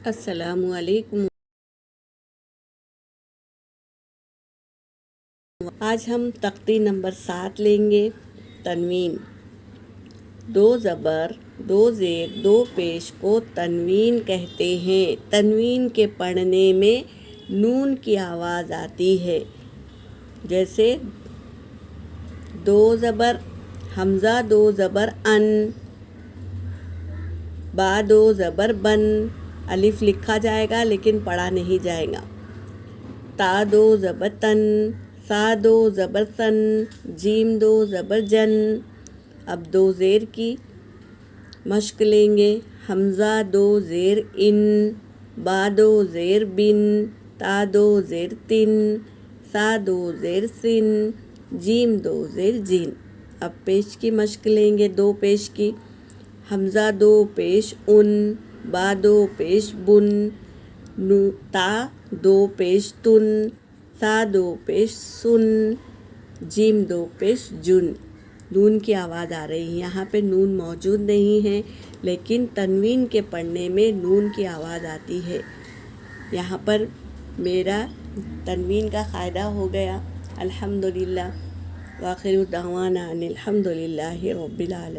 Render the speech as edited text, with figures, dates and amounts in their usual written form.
अस्सलामु अलैकुम। आज हम तख्ती नंबर 7 लेंगे। तनवीन। दो ज़बर, दो ज़ेर, दो पेश को तनवीन कहते हैं। तनवीन के पढ़ने में नून की आवाज़ आती है। जैसे दो ज़बर, हमज़ा दो ज़बर अन, बा दो ज़बर बन। अलिफ लिखा जाएगा लेकिन पढ़ा नहीं जाएगा। ता दो ज़बर तन, सा दो ज़बर सन, जीम दो ज़बर जन। अब दो ज़ेर की मश्क लेंगे। हमज़ा दो ज़ेर इन, बा दो ज़ेर बिन, ता दो ज़ेर तिन, सा दो ज़ेर सिन, जीम दो ज़ेर जिन। अब पेश की मश्क लेंगे। दो पेश की। हमज़ा दो पेश उन, बा दो पेश बुन, ता दो पेश तुन, सा दो पेश सुन, जीम दो पेश जुन। नून की आवाज़ आ रही है। यहाँ पे नून मौजूद नहीं है लेकिन तनवीन के पढ़ने में नून की आवाज़ आती है। यहाँ पर मेरा तनवीन का क़ायदा हो गया। अल्हम्दुलिल्लाह। व आखिरु दअवाना अनिल हम्दुलिल्लाहि रब्बिल आलमीन।